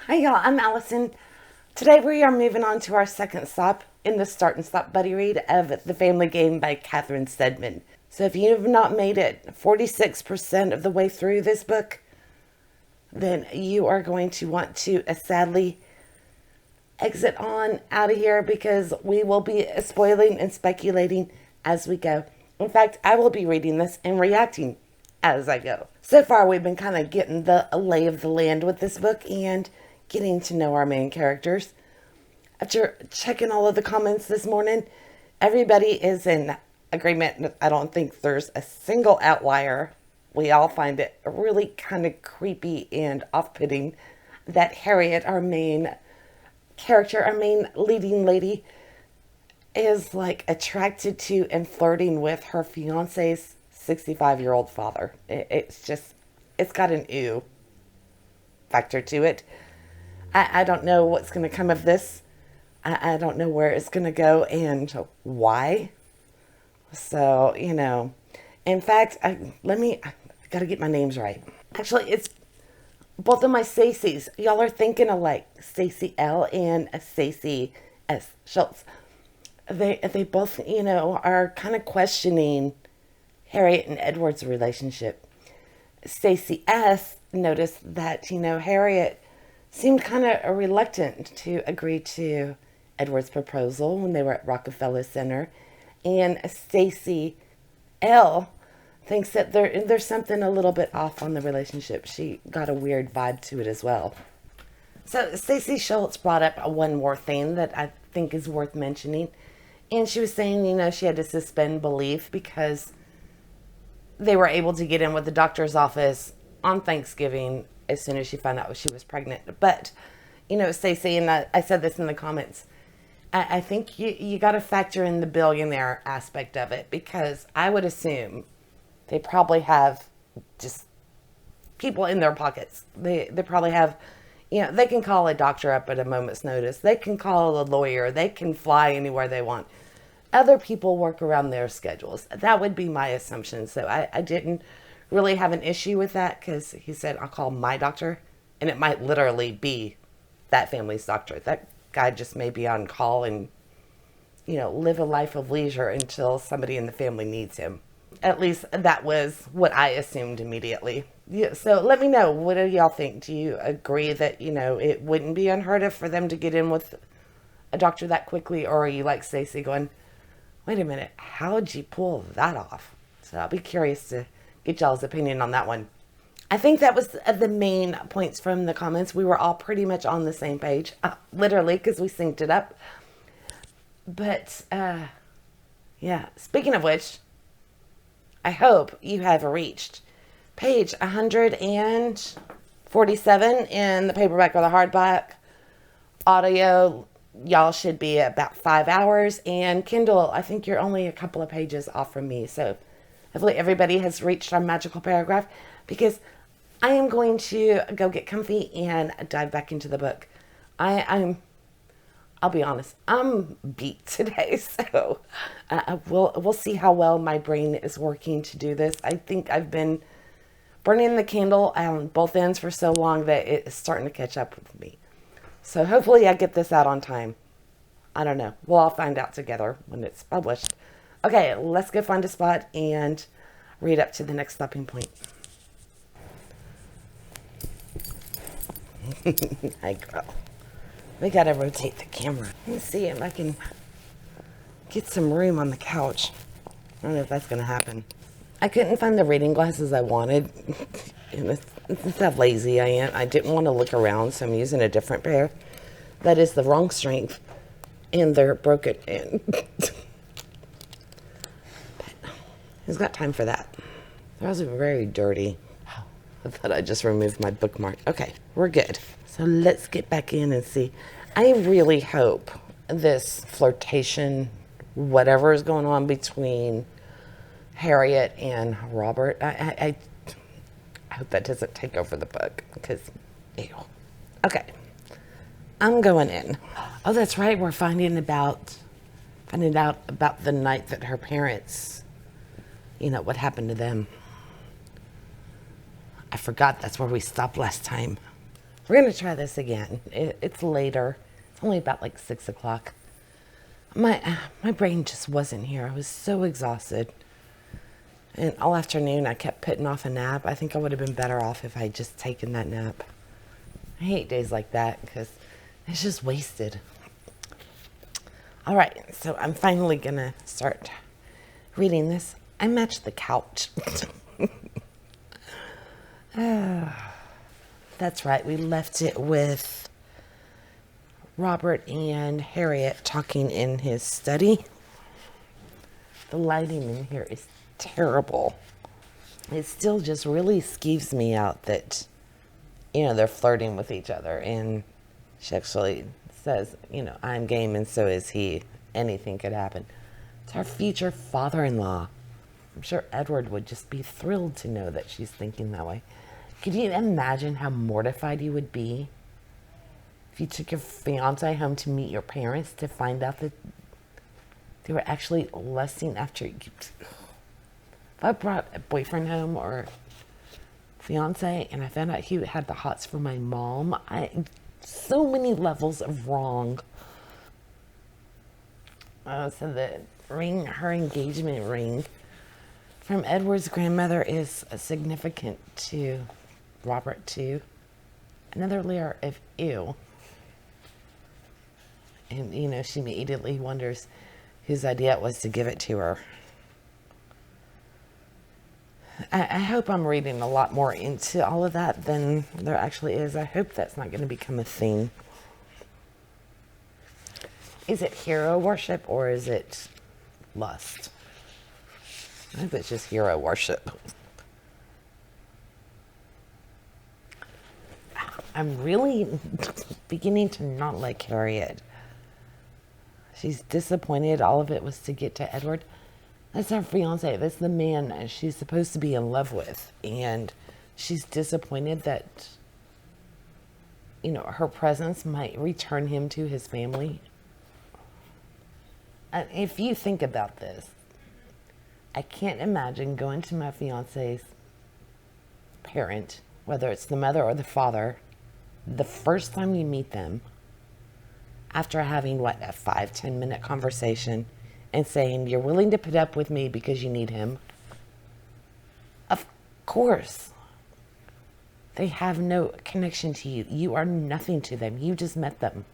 Hi y'all, I'm Allison. Today we are moving on to our second stop in the Start and Stop Buddy Read of The Family Game by Catherine Steadman. So if you have not made it 46% of the way through this book, then you are going to want to sadly exit on out of here because we will be spoiling and speculating as we go. In fact, I will be reading this and reacting as I go. So far, we've been kind of getting the lay of the land with this book and getting to know our main characters. After checking all of the comments this morning, everybody is in agreement. I don't think there's a single outlier. We all find it really kind of creepy and off-putting that Harriet, our main character, our main leading lady, is like attracted to and flirting with her fiance's 65-year-old father. It's got an ew factor to it. I don't know what's going to come of this. I don't know where it's going to go and why. So, in fact, I got to get my names right. Actually, it's both of my Stacys. Y'all are thinking alike. Stacey L and Stacey S. Schultz. They both, are kind of questioning Harriet and Edward's relationship. Stacey S. noticed that, Harriet seemed kind of reluctant to agree to Edward's proposal when they were at Rockefeller Center. And Stacey L. thinks that there's something a little bit off on the relationship. She got a weird vibe to it as well. So Stacey Schultz brought up one more thing that I think is worth mentioning. And she was saying, she had to suspend belief because they were able to get in with the doctor's office on Thanksgiving as soon as she found out she was pregnant. But, Stacey, and I said this in the comments, I think you got to factor in the billionaire aspect of it, because I would assume they probably have just people in their pockets. They probably have, they can call a doctor up at a moment's notice. They can call a lawyer. They can fly anywhere they want. Other people work around their schedules. That would be my assumption. So I didn't really have an issue with that, because he said, I'll call my doctor. And it might literally be that family's doctor. That guy just may be on call and, live a life of leisure until somebody in the family needs him. At least that was what I assumed immediately. Yeah, so let me know. What do y'all think? Do you agree that, it wouldn't be unheard of for them to get in with a doctor that quickly? Or are you like Stacey going, wait a minute, how'd you pull that off? So I'll be curious to get y'all's opinion on that one. I think that was the main points from the comments. We were all pretty much on the same page, literally, because we synced it up. But, yeah, speaking of which, I hope you have reached page 147 in the paperback or the hardback. Audio, y'all should be about 5 hours. And Kindle, I think you're only a couple of pages off from me. So hopefully everybody has reached our magical paragraph, because I am going to go get comfy and dive back into the book. I'll be honest, I'm beat today, so we'll see how well my brain is working to do this. I think I've been burning the candle on both ends for so long that it's starting to catch up with me. So hopefully I get this out on time. I don't know. We'll all find out together when it's published. Okay, let's go find a spot and read up to the next stopping point. Hi, girl. We gotta rotate the camera. Let's see if I can get some room on the couch. I don't know if that's gonna happen. I couldn't find the reading glasses I wanted. It's how lazy I am. I didn't want to look around, so I'm using a different pair. That is the wrong strength, and they're broken. And who's got time for that? They're also very dirty. I thought I just removed my bookmark. Okay, we're good. So let's get back in and see. I really hope this flirtation, whatever is going on between Harriet and Robert, I hope that doesn't take over the book, because, ew. Okay, I'm going in. Oh, that's right. We're finding out about the night that her parents, what happened to them. I forgot that's where we stopped last time. We're going to try this again. It's later. It's only about like 6 o'clock. My brain just wasn't here. I was so exhausted. And all afternoon I kept putting off a nap. I think I would have been better off if I had just taken that nap. I hate days like that because it's just wasted. All right, so I'm finally going to start reading this. I matched the couch. That's right. We left it with Robert and Harriet talking in his study. The lighting in here is terrible. It still just really skeeves me out that, they're flirting with each other. And she actually says, I'm game and so is he. Anything could happen. It's our future father-in-law. I'm sure Edward would just be thrilled to know that she's thinking that way. Could you imagine how mortified you would be if you took your fiance home to meet your parents to find out that they were actually lusting after you? If I brought a boyfriend home or fiance and I found out he had the hots for my mom, so many levels of wrong. So the ring, her engagement ring from Edward's grandmother is significant to Robert too. Another layer of ew. And, she immediately wonders whose idea it was to give it to her. I hope I'm reading a lot more into all of that than there actually is. I hope that's not going to become a theme. Is it hero worship or is it lust? I hope it's just hero worship. I'm really beginning to not like Harriet. She's disappointed. All of it was to get to Edward. That's her fiance. That's the man she's supposed to be in love with. And she's disappointed that, her presence might return him to his family. And if you think about this, I can't imagine going to my fiance's parent, whether it's the mother or the father, the first time you meet them, after having, a 5-10 minute conversation, and saying, you're willing to put up with me because you need him. Of course. They have no connection to you. You are nothing to them. You just met them.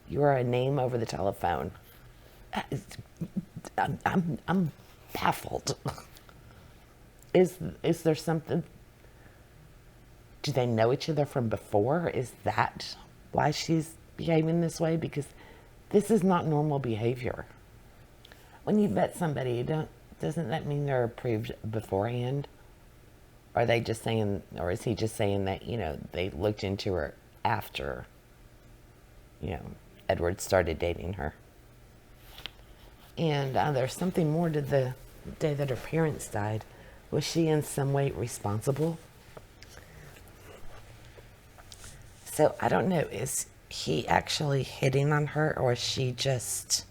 You are a name over the telephone. I'm baffled. Is there something? Do they know each other from before? Is that why she's behaving this way? Because this is not normal behavior. When you met somebody, doesn't that mean they're approved beforehand? Are they just saying, or is he just saying that, they looked into her after, Edward started dating her? And there's something more to the day that her parents died. Was she in some way responsible? So I don't know, is he actually hitting on her, or is she just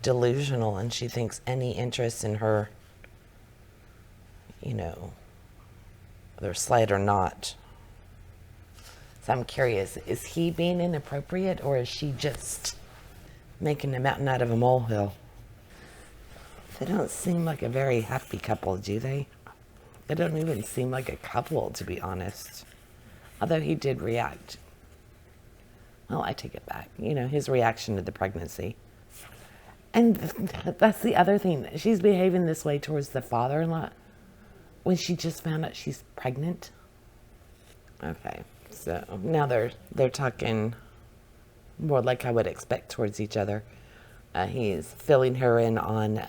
delusional and she thinks any interest in her, whether slight or not? So I'm curious, is he being inappropriate, or is she just making a mountain out of a molehill? They don't seem like a very happy couple, do they? They don't even seem like a couple, to be honest. Although he did react. Well, I take it back. His reaction to the pregnancy. And that's the other thing. She's behaving this way towards the father-in-law when she just found out she's pregnant. Okay, so now they're talking more like I would expect towards each other. He's filling her in on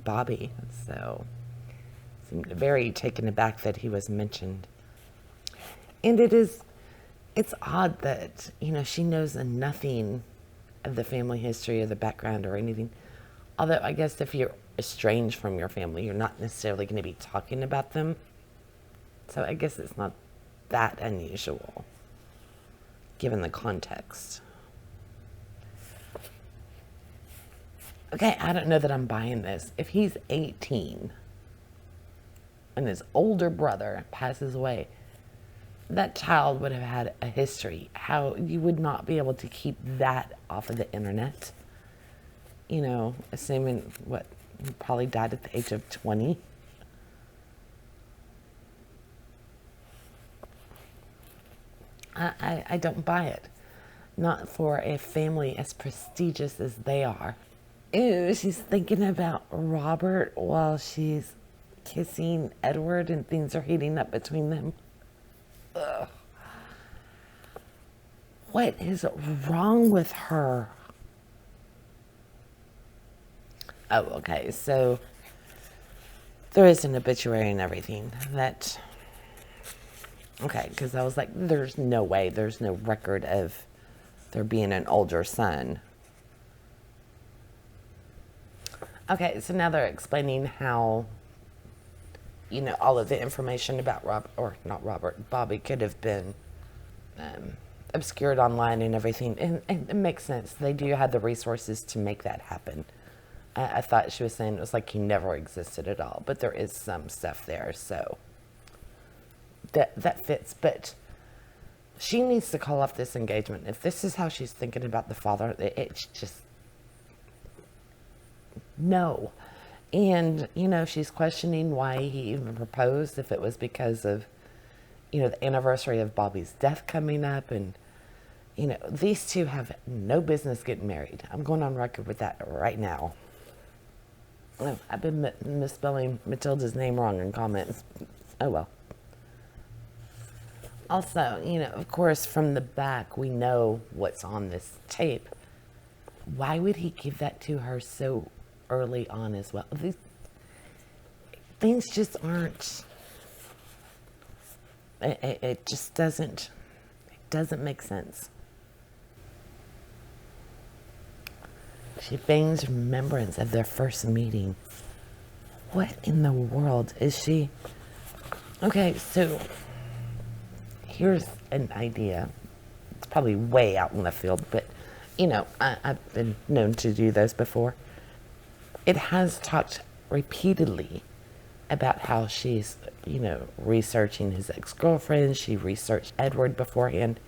Bobby, so seemed very taken aback that he was mentioned. And it's odd that, she knows nothing of the family history or the background or anything. Although I guess if you're estranged from your family, you're not necessarily going to be talking about them. So I guess it's not that unusual, given the context. Okay, I don't know that I'm buying this. If he's 18 and his older brother passes away, that child would have had a history. How you would not be able to keep that off of the internet. You know, assuming what, he probably died at the age of 20. I don't buy it. Not for a family as prestigious as they are. Ew, she's thinking about Robert while she's kissing Edward and things are heating up between them. Ugh. What is wrong with her? Oh, okay. So there is an obituary and everything that. Okay, because I was like, there's no way, there's no record of there being an older son. Okay, so now they're explaining how, you know, all of the information about Bobby could have been obscured online and everything. And it makes sense. They do have the resources to make that happen. I thought she was saying it was like he never existed at all, but there is some stuff there, so that fits. But she needs to call off this engagement. If this is how she's thinking about the father, it's just no. And, you know, she's questioning why he even proposed, if it was because of, you know, the anniversary of Bobby's death coming up. And, you know, these two have no business getting married. I'm going on record with that right now. Oh, I've been misspelling Matilda's name wrong in comments. Oh, well. Also, you know, of course, from the back, we know what's on this tape. Why would he give that to her so early on as well? These things just aren't. It just doesn't. It doesn't make sense. She feigns remembrance of their first meeting. What in the world is she? Okay, so here's an idea. It's probably way out in left field, but you know, I've been known to do those before. It has talked repeatedly about how she's, you know, researching his ex-girlfriend. She researched Edward beforehand.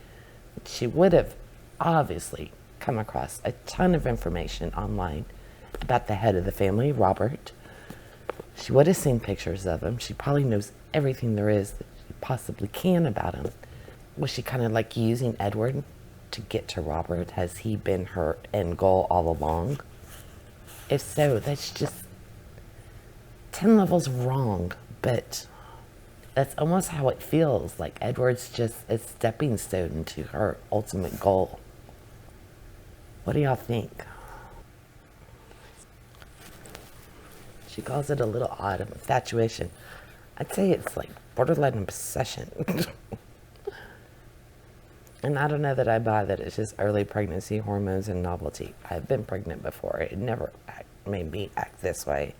She would have obviously come across a ton of information online about the head of the family, Robert. She would have seen pictures of him. She probably knows everything there is that she possibly can about him. Was she kind of like using Edward to get to Robert? Has he been her end goal all along? If so, that's just 10 levels wrong, but that's almost how it feels. Like Edward's just a stepping stone to her ultimate goal. What do y'all think? She calls it a little odd, an infatuation. I'd say it's like borderline obsession. And I don't know that I buy that it's just early pregnancy, hormones, and novelty. I've been pregnant before. It never made me act this way.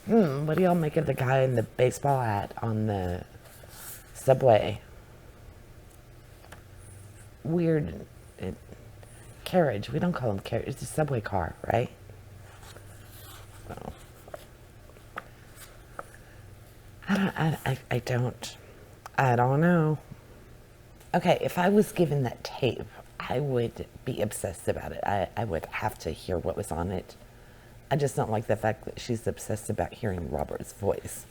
What do y'all make of the guy in the baseball hat on the subway? Weird carriage. We don't call them carriage. It's a subway car, right? Oh. I don't know. Okay, if I was given that tape, I would be obsessed about it. I would have to hear what was on it. I just don't like the fact that she's obsessed about hearing Robert's voice.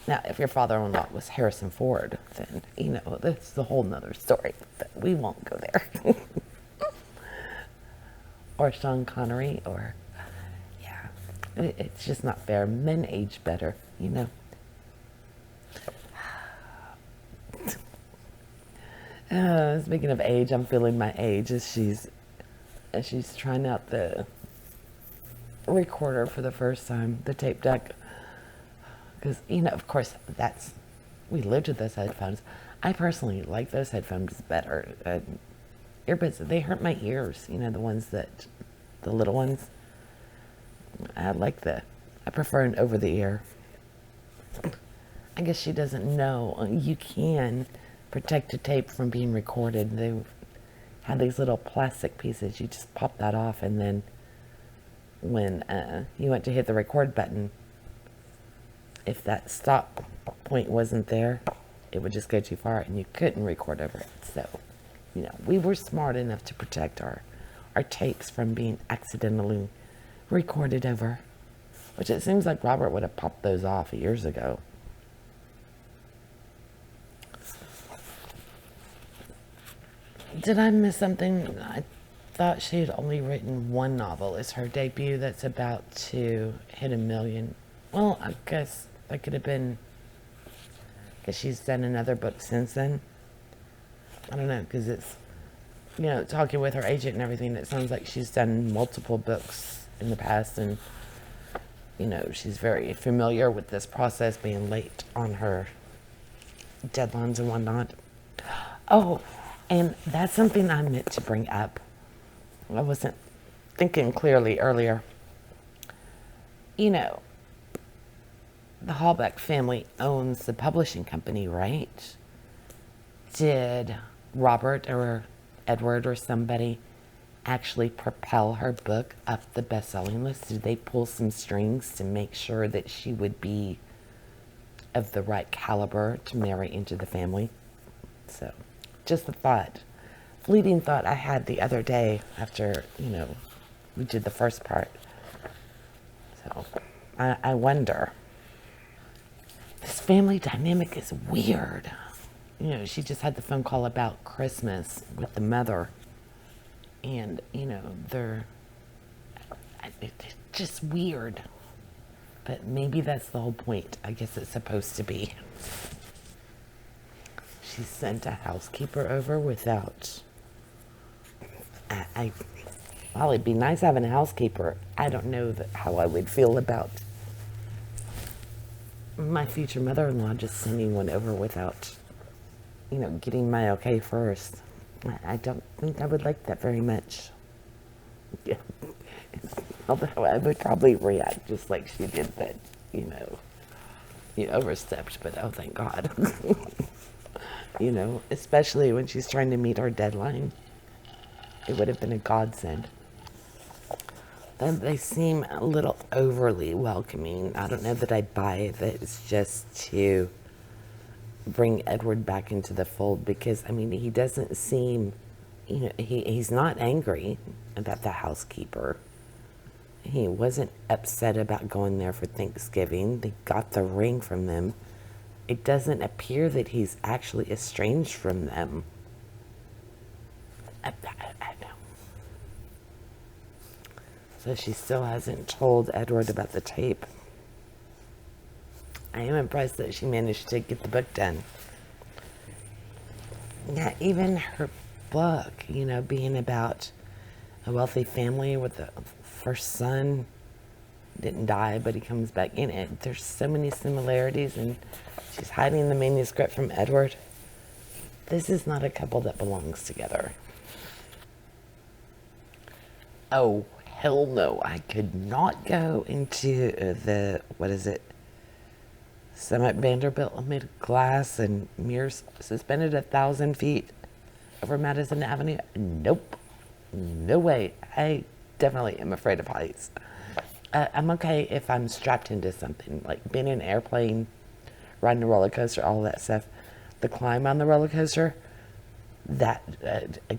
Now, if your father-in-law was Harrison Ford, then, you know, that's a whole nother story. But we won't go there. Or Sean Connery, or, yeah. It's just not fair. Men age better, you know. Speaking of age, I'm feeling my age as she's trying out the recorder for the first time, the tape deck. Because, you know, of course, we lived with those headphones. I personally like those headphones better. Earbuds, they hurt my ears, you know, the little ones. I prefer an over-the-ear. I guess she doesn't know you can protect a tape from being recorded. They had these little plastic pieces. You just pop that off, and then when you went to hit the record button, if that stop point wasn't there, it would just go too far and you couldn't record over it. So, we were smart enough to protect our tapes from being accidentally recorded over, which it seems like Robert would have popped those off years ago. Did I miss something? I thought she had only written one novel. It's her debut that's about to hit 1 million. Well, I guess that could have been, because she's done another book since then. I don't know, because it's, talking with her agent and everything, it sounds like she's done multiple books in the past, and, she's very familiar with this process, being late on her deadlines and whatnot. Oh, and that's something I meant to bring up. I wasn't thinking clearly earlier. The Hallbeck family owns the publishing company, right? Did Robert or Edward or somebody actually propel her book up the best-selling list? Did they pull some strings to make sure that she would be of the right caliber to marry into the family? So, just a thought. Fleeting thought I had the other day after, we did the first part. So, I wonder. This family dynamic is weird. She just had the phone call about Christmas with the mother. And, it's just weird. But maybe that's the whole point. I guess it's supposed to be. She sent a housekeeper over without... Well, it'd be nice having a housekeeper. I don't know how I would feel about my future mother-in-law just sending one over without, getting my okay first. I don't think I would like that very much. Yeah. Although I would probably react just like she did, that, you overstepped, but oh, thank God. Especially when she's trying to meet her deadline. It would have been a godsend. Then they seem a little overly welcoming. I don't know that I buy that it's just to bring Edward back into the fold, because, he doesn't seem, he's not angry about the housekeeper. He wasn't upset about going there for Thanksgiving. They got the ring from them. It doesn't appear that he's actually estranged from them. I know. So she still hasn't told Edward about the tape. I am impressed that she managed to get the book done. Yeah, even her book, being about a wealthy family with the first son, didn't die, but he comes back in it. There's so many similarities, and she's hiding the manuscript from Edward. This is not a couple that belongs together. Oh, hell no. I could not go into the, Summit Vanderbilt amid glass and mirrors suspended 1,000 feet over Madison Avenue. Nope. No way. I definitely am afraid of heights. I'm okay if I'm strapped into something, like being in an airplane, riding a roller coaster, all that stuff. The climb on the roller coaster, that I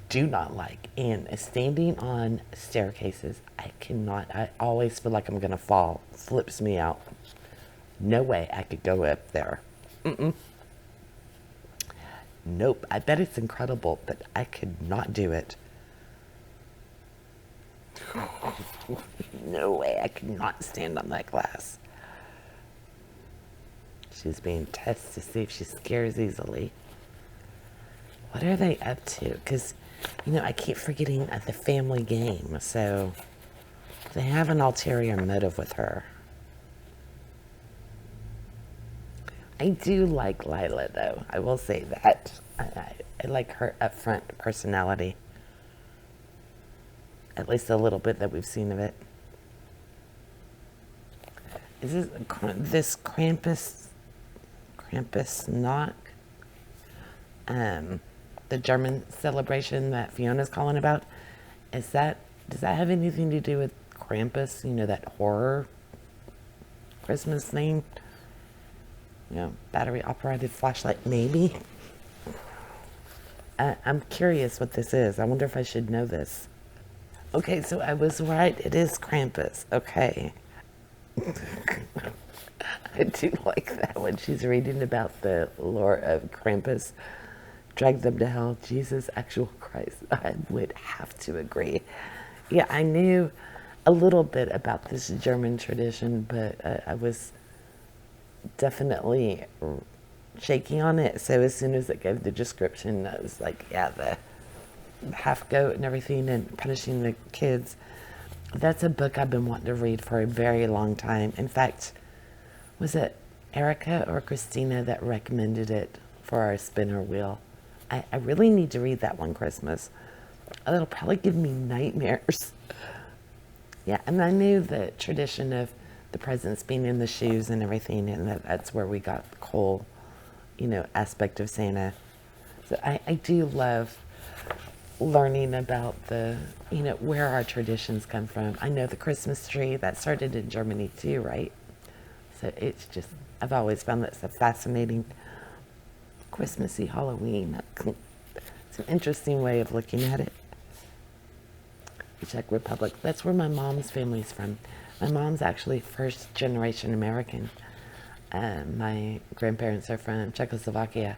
do not like. And standing on staircases, I cannot. I always feel like I'm going to fall. Flips me out. No way I could go up there. Nope. I bet it's incredible, but I could not do it. No way. I could not stand on that glass. She's being tested to see if she scares easily. What are they up to? Because, I keep forgetting the family game. So, they have an ulterior motive with her. I do like Lila, though. I will say that. I like her upfront personality. At least a little bit that we've seen of it. Is this Krampus knock? The German celebration that Fiona's calling about? Does that have anything to do with Krampus? That horror Christmas thing. Battery operated flashlight, maybe. I'm curious what this is. I wonder if I should know this. Okay, so I was right. It is Krampus. Okay. I do like that when she's reading about the lore of Krampus. Drag them to hell. Jesus, actual Christ. I would have to agree. Yeah, I knew a little bit about this German tradition, but I was definitely shaky on it. So as soon as it gave the description, I was like, yeah, the half goat and everything and punishing the kids. That's a book I've been wanting to read for a very long time. In fact, was it Erica or Christina that recommended it for our spinner wheel? I really need to read that one Christmas. It'll probably give me nightmares. Yeah, and I knew the tradition of the presents being in the shoes and everything, and that's where we got the whole, aspect of Santa. So I do love learning about the, where our traditions come from. I know the Christmas tree, that started in Germany too, right? So it's just, I've always found that so fascinating. Christmassy Halloween. It's an interesting way of looking at it. The Czech Republic, that's where my mom's family's from. My mom's actually first generation American. My grandparents are from Czechoslovakia.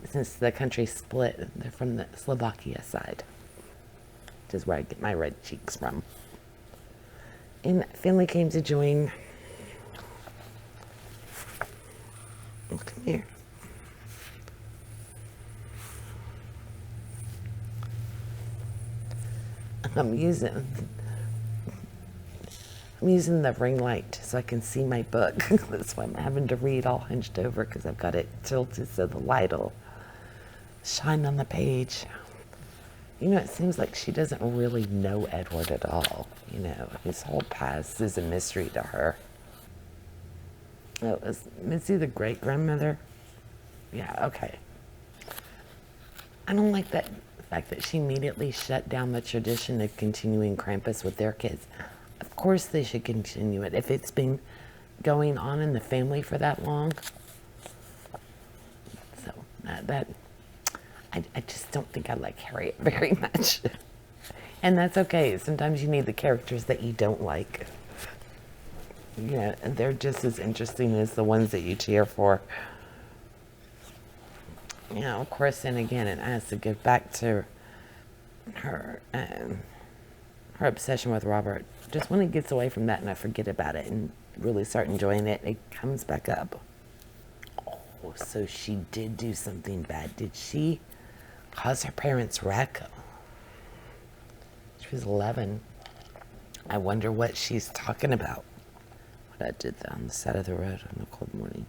Since the country split, they're from the Slovakia side, which is where I get my red cheeks from. And family came to join. Oh, come here. I'm using the ring light so I can see my book. That's why I'm having to read all hunched over, because I've got it tilted so the light will shine on the page. It seems like she doesn't really know Edward at all. His whole past is a mystery to her. Oh, is Mitzi the great-grandmother? Yeah, okay. I don't like the fact that she immediately shut down the tradition of continuing Krampus with their kids. Of course they should continue it if it's been going on in the family for that long. So I just don't think I like Harriet very much. And that's okay. Sometimes you need the characters that you don't like. Yeah, and they're just as interesting as the ones that you cheer for. Of course, and again, it has to give back to her obsession with Robert. Just when it gets away from that and I forget about it and really start enjoying it, it comes back up. Oh, so she did do something bad. Did she cause her parents wreck? She was 11. I wonder what she's talking about. What I did on the side of the road on a cold morning.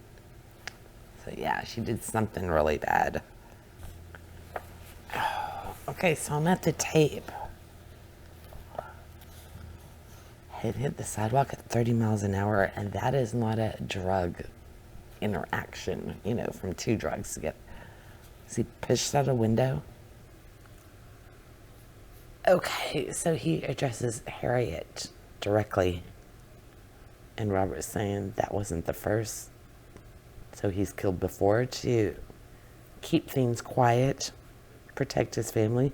So yeah, she did something really bad. Okay, so I'm at the tape. It hit the sidewalk at 30 miles an hour, and that is not a drug interaction, from two drugs together. Is he pushed out a window? Okay, so he addresses Harriet directly, and Robert's saying that wasn't the first. So he's killed before to keep things quiet, protect his family.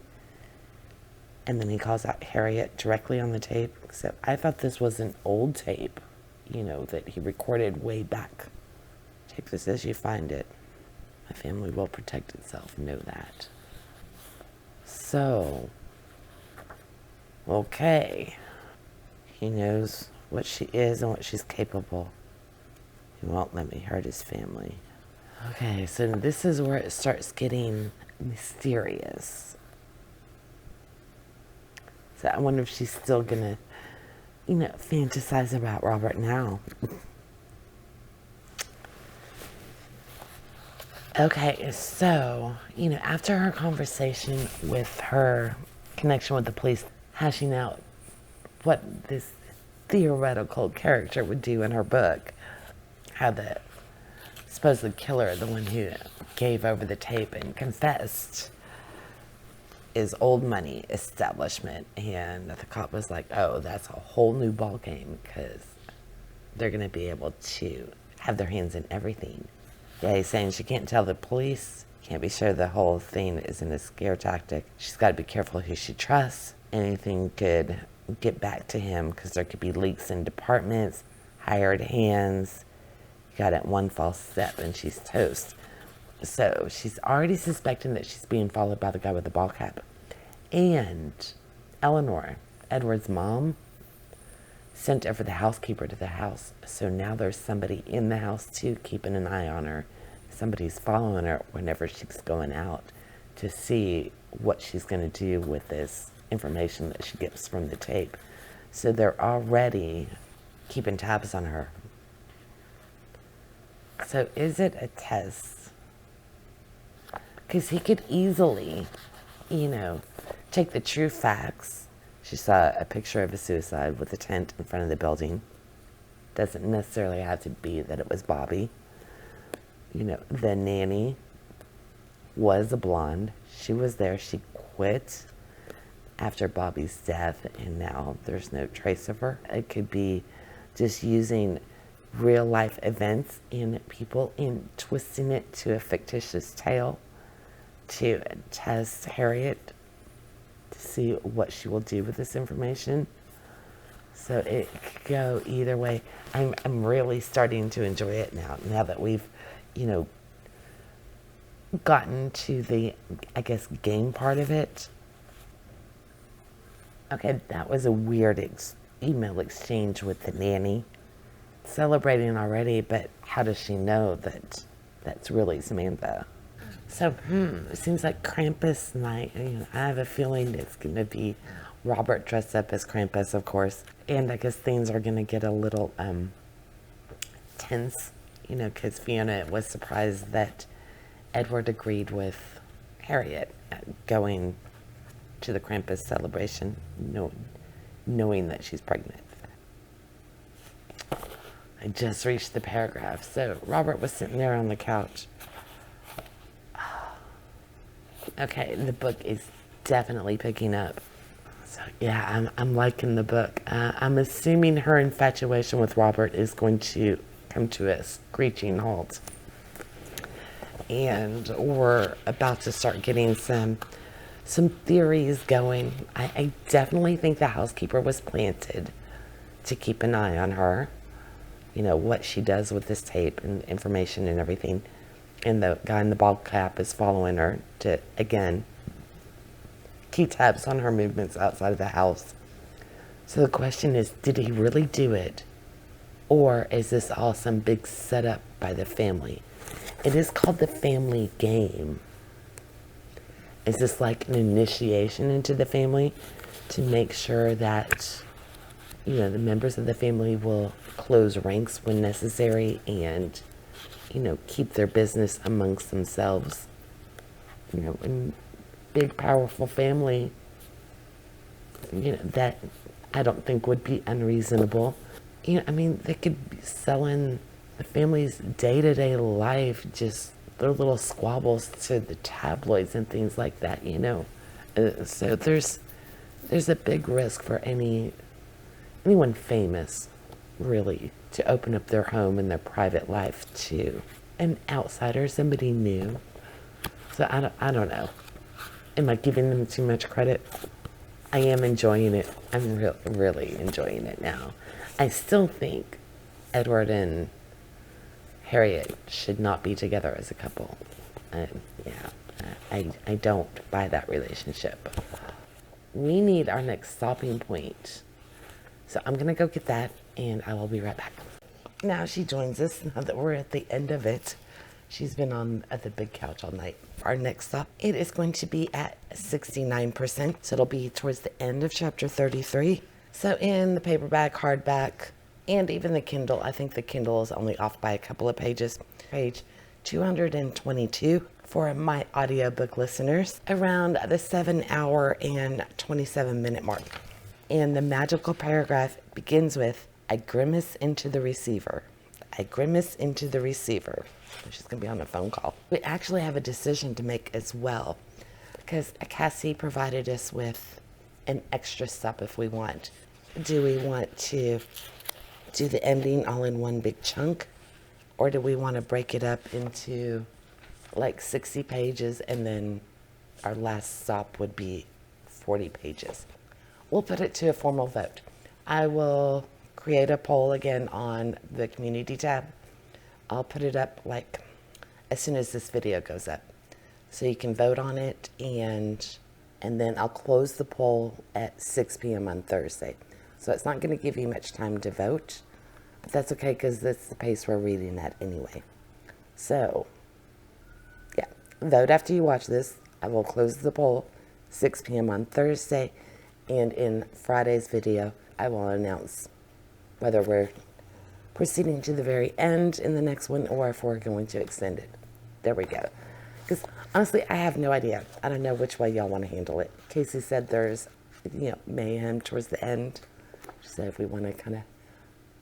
And then he calls out Harriet directly on the tape. Except I thought this was an old tape, that he recorded way back. Take this as you find it. My family will protect itself. Know that. So, okay. He knows what she is and what she's capable. He won't let me hurt his family. Okay, so this is where it starts getting mysterious. So I wonder if she's still gonna, fantasize about Robert now. Okay, so, after her conversation with her connection with the police, hashing out what this theoretical character would do in her book, how the supposed killer, the one who gave over the tape and confessed, is old money establishment. And the cop was like, oh, that's a whole new ball game, because they're going to be able to have their hands in everything. Yeah, he's saying she can't tell the police, can't be sure the whole thing isn't a scare tactic. She's got to be careful who she trusts. Anything could get back to him because there could be leaks in departments, hired hands. You got it one false step and she's toast. So she's already suspecting that she's being followed by the guy with the ball cap. And Eleanor, Edward's mom, sent over the housekeeper to the house. So now there's somebody in the house too, keeping an eye on her. Somebody's following her whenever she's going out to see what she's going to do with this information that she gets from the tape. So they're already keeping tabs on her. So is it a test? Because he could easily, take the true facts. She saw a picture of a suicide with a tent in front of the building. Doesn't necessarily have to be that it was Bobby. The nanny was a blonde. She was there. She quit after Bobby's death, and now there's no trace of her. It could be just using real life events and people and twisting it to a fictitious tale to test Harriet to see what she will do with this information. So it could go either way. I'm really starting to enjoy it now that we've, gotten to the, game part of it. Okay, that was a weird email exchange with the nanny. Celebrating already, but how does she know that that's really Samantha? So, it seems like Krampus night. I have a feeling it's going to be Robert dressed up as Krampus, of course. And I guess things are going to get a little tense, because Fiona was surprised that Edward agreed with Harriet going to the Krampus celebration, knowing that she's pregnant. I just reached the paragraph. So Robert was sitting there on the couch. Okay, the book is definitely picking up. So yeah, I'm liking the book. I'm assuming her infatuation with Robert is going to come to a screeching halt. And we're about to start getting some theories going. I definitely think the housekeeper was planted to keep an eye on her. What she does with this tape and information and everything. And the guy in the ball cap is following her to, again, keep tabs on her movements outside of the house. So the question is, did he really do it? Or is this all some big setup by the family? It is called the family game. Is this like an initiation into the family to make sure that, the members of the family will close ranks when necessary and, keep their business amongst themselves? In big, powerful family, that I don't think would be unreasonable. They could be selling the family's day-to-day life, just their little squabbles to the tabloids and things like that, So there's a big risk for anyone famous, really, to open up their home and their private life to an outsider, somebody new. So I don't know. Am I giving them too much credit? I am enjoying it. I'm really enjoying it now. I still think Edward and Harriet should not be together as a couple. I don't buy that relationship. We need our next stopping point. So I'm going to go get that, and I will be right back. Now she joins us, now that we're at the end of it. She's been on at the big couch all night. Our next stop, it is going to be at 69%. So it'll be towards the end of chapter 33. So in the paperback, hardback, and even the Kindle, I think the Kindle is only off by a couple of pages. Page 222 for my audiobook listeners, around the 7-hour and 27-minute mark. And the magical paragraph begins with, I grimace into the receiver. I grimace into the receiver. She's going to be on a phone call. We actually have a decision to make as well, because Cassie provided us with an extra step if we want. Do we want to do the ending all in one big chunk? Or do we want to break it up into like 60 pages and then our last stop would be 40 pages? We'll put it to a formal vote. I will create a poll again on the community tab. I'll put it up like as soon as this video goes up, so you can vote on it, and then I'll close the poll at 6 p.m. on Thursday. So it's not going to give you much time to vote, but that's okay because that's the pace we're reading at anyway. So yeah, vote after you watch this. I will close the poll 6 p.m. on Thursday, and in Friday's video I will announce whether we're proceeding to the very end in the next one or if we're going to extend it. There we go. Because honestly, I have no idea. I don't know which way y'all want to handle it. Casey said there's, mayhem towards the end. So if we want to kind of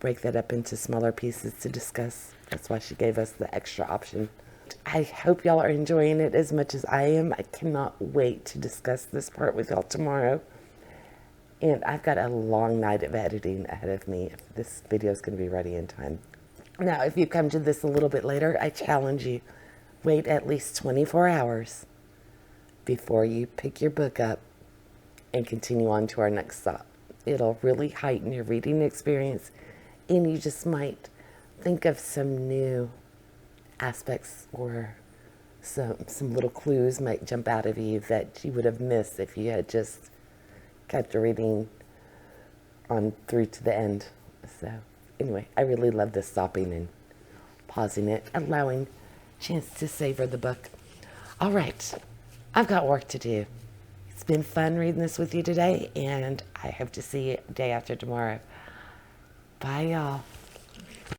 break that up into smaller pieces to discuss, that's why she gave us the extra option. I hope y'all are enjoying it as much as I am. I cannot wait to discuss this part with y'all tomorrow. And I've got a long night of editing ahead of me if this video is going to be ready in time. Now, if you come to this a little bit later, I challenge you, wait at least 24 hours before you pick your book up and continue on to our next stop. It'll really heighten your reading experience, and you just might think of some new aspects, or some little clues might jump out of you that you would have missed if you had just kept reading on through to the end. So anyway, I really love this stopping and pausing it, allowing chance to savor the book. All right, I've got work to do. It's been fun reading this with you today, and I hope to see you day after tomorrow. Bye, y'all.